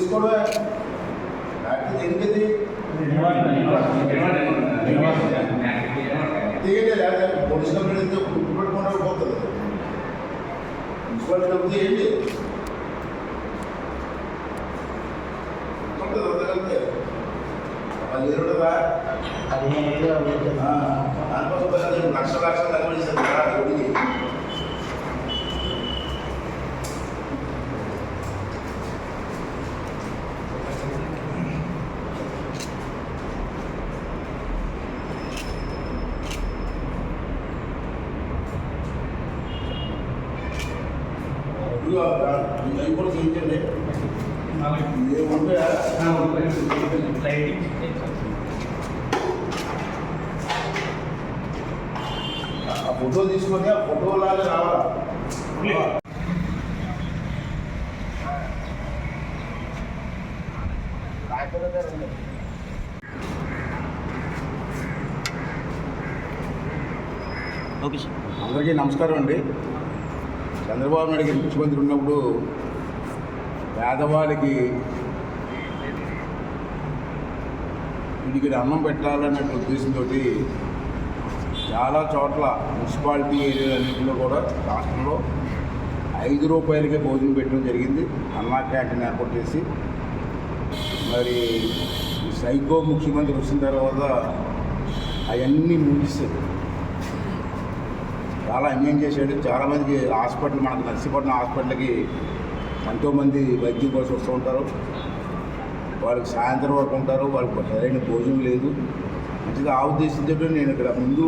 తీసుకోవడమే ఎనిమిది లేదా పోలీస్ కంప్లైంట్ గుర్తుపెట్టుకుంటూ పోతుంది మున్సిపాలిటీ డబ్బు ఏంటి ఉంటుంది అది ఎరుడదా దానికోసం లక్షల తగ్గబడిస్తారు కదా ఒడికి అవి కూడా చేయించండి ఏముంటే ఆ ఫోటో తీసుకొని ఆ ఫోటో లాగా రావాలా ఓకే సార్. అందరికీ నమస్కారం అండి. చంద్రబాబు నాయుడు గారు ముఖ్యమంత్రి ఉన్నప్పుడు పేదవాళ్ళకి వీడికి అన్నం పెట్టాలనే ఉద్దేశంతో చాలా చోట్ల మున్సిపాలిటీ ఏరియాలన్నింటిలో కూడా రాష్ట్రంలో 5 రూపాయలకే భోజనం పెట్టడం జరిగింది. అన్నా క్యాంటీన్ ఏర్పాటు చేసి మరి సైకో ముఖ్యమంత్రి వచ్చిన తర్వాత అవన్నీ ముగిస్తాడు. చాలా అన్యాయం చేశాడు. చాలామందికి హాస్పిటల్ మనకు నర్సీపట్నం హాస్పిటల్కి ఎంతోమంది వైద్యం కోసం వస్తూ ఉంటారు. వాళ్ళకి సాయంత్రం వరకు ఉంటారు. వాళ్ళకి సరైన భోజనం లేదు. మంచిగా ఆ ఉద్దేశంతో నేను ఇక్కడ ముందు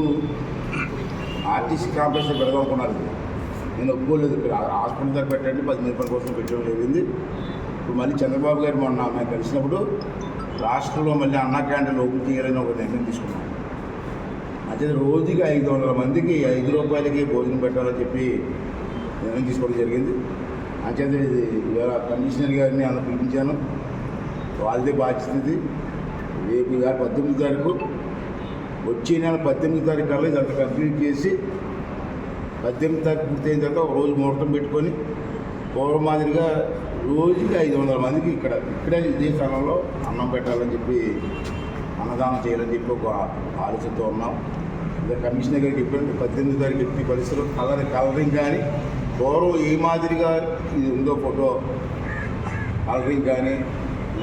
ఆర్టీసీ కాంప్లెక్స్ పెడదామనుకున్నాను. నేను ఒప్పుకోలేదు. ఇక్కడ హాస్పిటల్ దగ్గర పెట్టండి 10 రూపాయల కోసం పెట్టడం జరిగింది. ఇప్పుడు మళ్ళీ చంద్రబాబు గారు మొన్న మేము కలిసినప్పుడు రాష్ట్రంలో మళ్ళీ అన్నా క్యాంటీన్లు ఓపెన్ చేయాలని ఒక నిర్ణయం తీసుకున్నాం. అంటే రోజుకి 500 మందికి 5 రూపాయలకి భోజనం పెట్టాలని చెప్పి నిర్ణయం తీసుకోవడం జరిగింది. అంచేత ఇది ఇవాళ కమిషనర్ గారిని అన్న పిలిపించాను. వాళ్ళదే బాధ్యత ఇది. రేపు 18 తారీఖు వచ్చే నెల 18 తారీఖు కల్లా ఇదంతా కంప్లీట్ చేసి 18 తారీఖు పూర్తయిన తర్వాత ఒక రోజు ముహూర్తం పెట్టుకొని పూర్వ మాదిరిగా రోజుకి 500 మందికి ఇక్కడే ఇదే స్థలంలో అన్నం పెట్టాలని చెప్పి అన్నదానం చేయాలని చెప్పి ఒక ఆలోచనతో ఉన్నాం. ఇంకా కమిషనర్ గారికి చెప్పాను 18 తారీఖు ఎట్టి పరిస్థితుల్లో కలరింగ్ కానీ పూర్వం ఏ మాదిరిగా ఇది ఉందో ఫోటో కలరింగ్ కానీ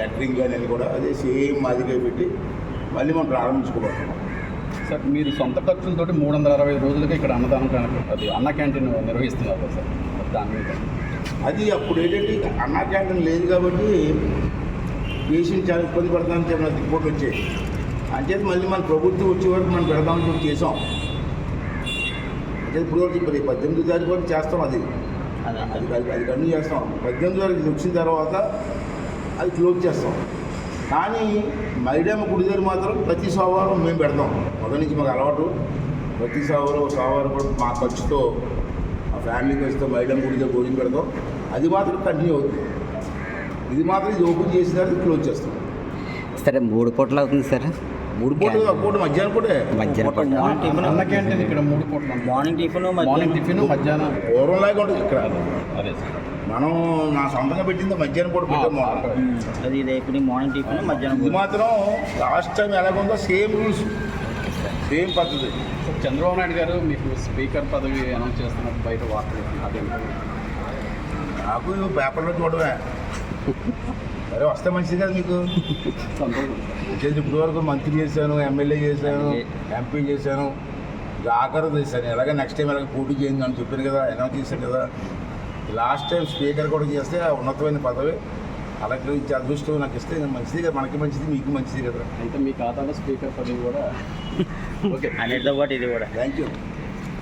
లెటరింగ్ కానీ అని కూడా అదే సేమ్ మాదిరిగా పెట్టి మళ్ళీ మనం ప్రారంభించుకోబోతున్నాం. సార్ మీరు సొంత ఖర్చులతో 360 రోజులకి ఇక్కడ అన్నదానం అది అన్న క్యాంటీన్ నిర్వహిస్తున్నారు సార్. దాని మీద అది అప్పుడు ఏంటంటే అన్నా క్యాంటీన్ లేదు కాబట్టి పేషెంట్ చాలా ఇబ్బంది పడతామని చెప్పిన రిపోర్ట్ వచ్చాయి. అంచేత మళ్ళీ మన ప్రభుత్వం వచ్చే వరకు మనం పెడదామని చెప్పి చేసాం. అంటే ఇప్పుడు 18 తారీఖు వరకు చేస్తాం. అది కంటిన్యూ చేస్తాం. 18 తారీఖు వచ్చిన తర్వాత అది క్లోజ్ చేస్తాం. కానీ మైడమ్మ గుడి దగ్గర మాత్రం ప్రతి సోమవారం మేము పెడతాం. మొదటి నుంచి మాకు అలవాటు. ప్రతి సోమవారం కూడా మా ఖర్చుతో మా ఫ్యామిలీ ఖర్చుతో మైడమ్మ గుడి దగ్గర భోజనం పెడతాం. అది మాత్రం కంటిన్యూ అవుతుంది. ఇది మాత్రం ఇది ఓపెన్ చేసిన తర్వాత క్లోజ్ చేస్తాం. సరే 3 పూటలు అవుతుంది సార్. 3 పూటలు పూట మధ్యాహ్నం పూటే అన్న క్యాంటీన్ ఇక్కడ 3 పూటలు మార్నింగ్ టిఫిన్ మధ్యాహ్నం పూర్వంలాగా ఉంటుంది ఇక్కడ. అదే సార్ మనం నా సొంతంగా పెట్టింది మధ్యాహ్నం పూట పెట్టాము. అది ఇప్పుడు మార్నింగ్ టిఫిన్ మధ్యాహ్నం. ఇది మాత్రం లాస్ట్ టైం ఎలాగుందో సేమ్ రూల్స్ సేమ్ పద్ధతి. చంద్రబాబు నాయుడు గారు మీకు స్పీకర్ పదవి అనౌన్స్ చేస్తున్నారు బయట వార్తలు. అదే నాకు పేపర్లో చూడమే సరే వస్తే మంచిది కదా మీకు. ఇప్పుడు వరకు మంత్రి చేశాను, ఎమ్మెల్యే చేశాను, ఎంపీ చేశాను, ఆఖరు చేశాను. ఎలాగ నెక్స్ట్ టైం ఎలాగ పోటీ చేయండి అని చెప్పాను కదా, అనౌన్స్ చేశాను కదా. లాస్ట్ టైం స్పీకర్ కూడా చేస్తే ఆ ఉన్నతమైన పదవి అలాగే ఇచ్చే అదృష్టం నాకు ఇస్తే మంచిది కదా, మనకి మంచిది, మీకు మంచిది కదా. అయితే మీ ఖాతాలో స్పీకర్ పదవి కూడా ఓకే అన్నిటితో పాటు ఇది కూడా. Thank you.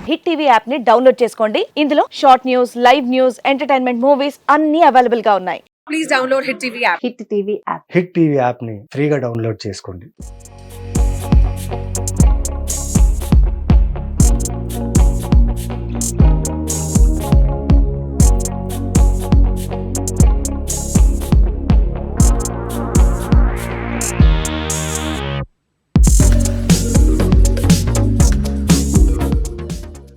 Hit TV app ని డౌన్లోడ్ చేసుకోండి. ఇందులో short news, live news, entertainment movies అన్ని అవైలబుల్ గా ఉన్నాయి. Please download Hit TV app. Hit TV app. Hit TV యాప్ని ఫ్రీగా డౌన్లోడ్ చేసుకోండి.